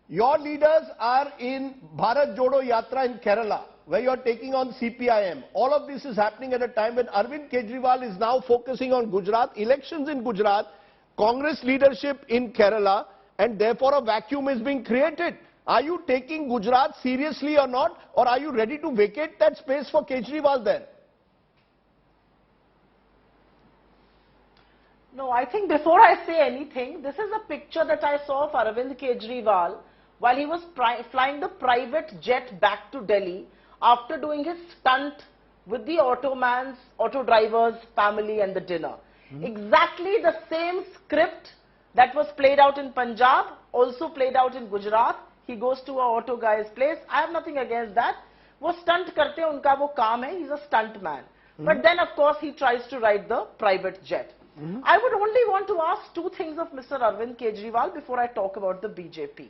Your leaders are in Bharat Jodo Yatra in Kerala, where you are taking on CPIM. All of this is happening at a time when Arvind Kejriwal is now focusing on Gujarat, elections in Gujarat, Congress leadership in Kerala, and therefore a vacuum is being created. Are you taking Gujarat seriously or not, or are you ready to vacate that space for Kejriwal there? No, I think before I say anything, this is a picture that I saw of Arvind Kejriwal while he was flying the private jet back to Delhi after doing his stunt with the auto driver's family and the dinner. Exactly the same script that was played out in Punjab, also played out in Gujarat. He goes to a auto guy's place. I have nothing against that. वो stunt करते हैं, उनका वो काम है. He's a stunt man. But then, of course, he tries to ride the private jet. I would only want to ask two things of Mr. Arvind Kejriwal before I talk about the BJP.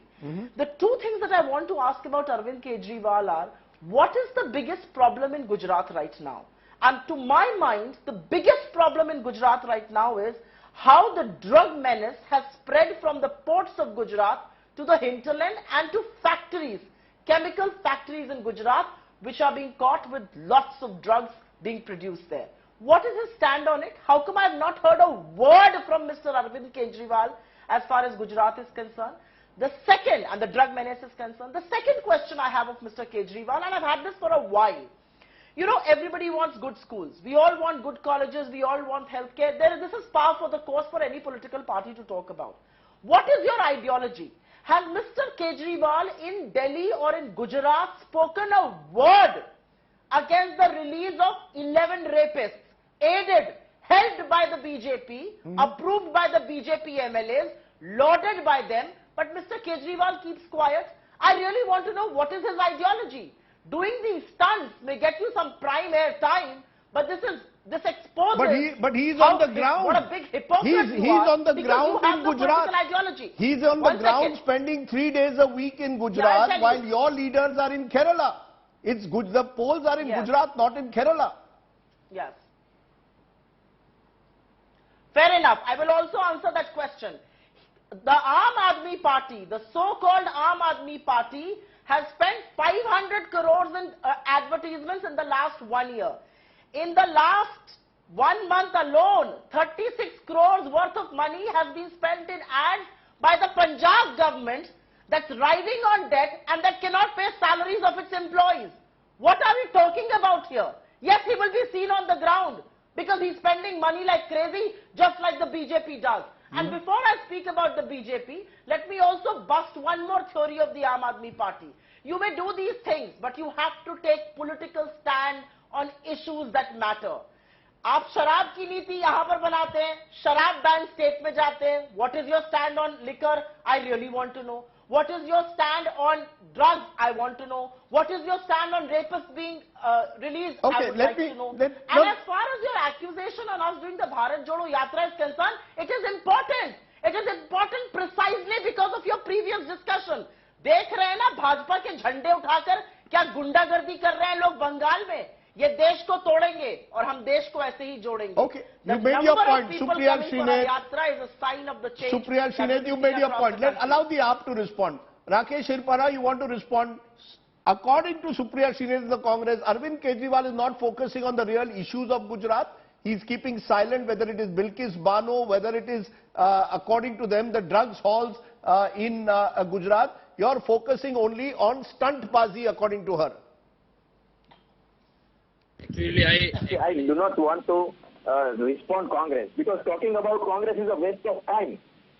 The two things that I want to ask about Arvind Kejriwal are, what is the biggest problem in Gujarat right now? And to my mind, the biggest problem in Gujarat right now is how the drug menace has spread from the ports of Gujarat to the hinterland and to factories, chemical factories in Gujarat, which are being caught with lots of drugs being produced there. What is his stand on it? How come I have not heard a word from Mr. Arvind Kejriwal as far as Gujarat is concerned? The second, and the drug menace is concerned, the second question I have of Mr. Kejriwal, and I've had this for a while. You know, everybody wants good schools. We all want good colleges. We all want healthcare. This is par for the course for any political party to talk about. What is your ideology? Has Mr. Kejriwal in Delhi or in Gujarat spoken a word against the release of 11 rapists, aided, helped by the BJP, approved by the BJP MLAs, lauded by them, but Mr. Kejriwal keeps quiet? I really want to know what is his ideology. Doing these stunts may get you some prime air time, but this exposes. But he's on the ground. What a big hypocrite He's on the ground in Gujarat. Ideology. He's on the ground spending 3 days a week in Gujarat, while your leaders are in Kerala. It's good. The polls are in Gujarat, not in Kerala. Yes. Fair enough. I will also answer that question. The Aam Aadmi Party, the so-called Aam Aadmi Party, has spent 500 crores in advertisements in the last 1 year. In the last 1 month alone, 36 crores worth of money has been spent in ads by the Punjab government that's riding on debt and that cannot pay salaries of its employees. What are we talking about here? Yes, he will be seen on the ground because he's spending money like crazy, just like the BJP does. And before I speak about the BJP, let me also bust one more theory of the Aam Aadmi Party. You may do these things, but you have to take political stand on issues that matter. आप शराब की नीति यहाँ पर बनाते हैं, शराब ban state में जाते हैं. What is your stand on liquor? I really want to know. What is your stand on drugs? I want to know. What is your stand on rapists being released? I would like to know. And as far as your accusation on us doing the Bharat Jodo Yatra is concerned, it is important. It is important precisely because of your previous discussion. देख रहे हैं ना भाजपा के झंडे उठाकर क्या गुंडागर्दी कर रहे हैं लोग बंगाल में. ये देश को तोड़ेंगे और हम देश को ऐसे ही जोड़ेंगे. Okay, you made your point. Supriya Shrinet, you made your point. Allow the AAP to respond. Rakesh Hirpara, you want to respond? According to Supriya Shrinet, the Congress, Arvind Kejriwal is not focusing on the real issues of Gujarat. He's keeping silent, whether it is Bilkis, Bano, whether it is, according to them, the drugs halls in Gujarat. You're focusing only on stuntbazi, according to her. Actually, I do not want to respond Congress, because talking about Congress is a waste of time.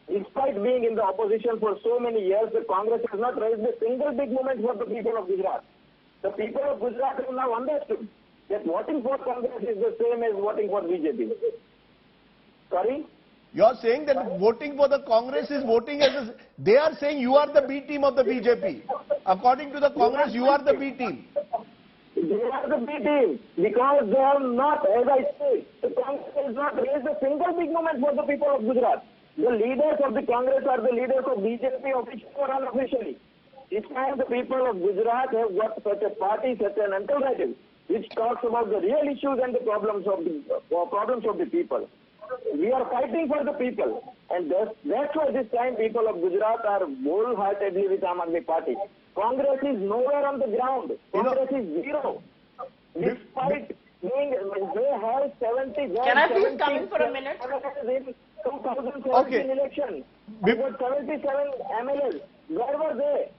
Despite being in the opposition for so many years, the Congress has not raised a single big movement for the people of Gujarat. The people of Gujarat have now understood that voting for Congress is the same as voting for BJP. Sorry? You're saying that voting for the Congress is voting as a... They are saying you are the B team of the BJP. According to the Congress, you are the B team. They are the B team because they have not, as I said, the Congress has not raised a single big movement for the people of Gujarat. The leaders of the Congress are the leaders of BJP, officially or unofficially. This time the people of Gujarat have got such a party, such an alternative, which talks about the real issues and the problems of the people. We are fighting for the people. And that's why this time people of Gujarat are wholeheartedly with Aam Aadmi Party. Congress is nowhere on the ground. Congress is zero. Despite being, they have 70. Can I please come in for a minute? 2017 Okay. election. They got 77 MLAs. Where were they?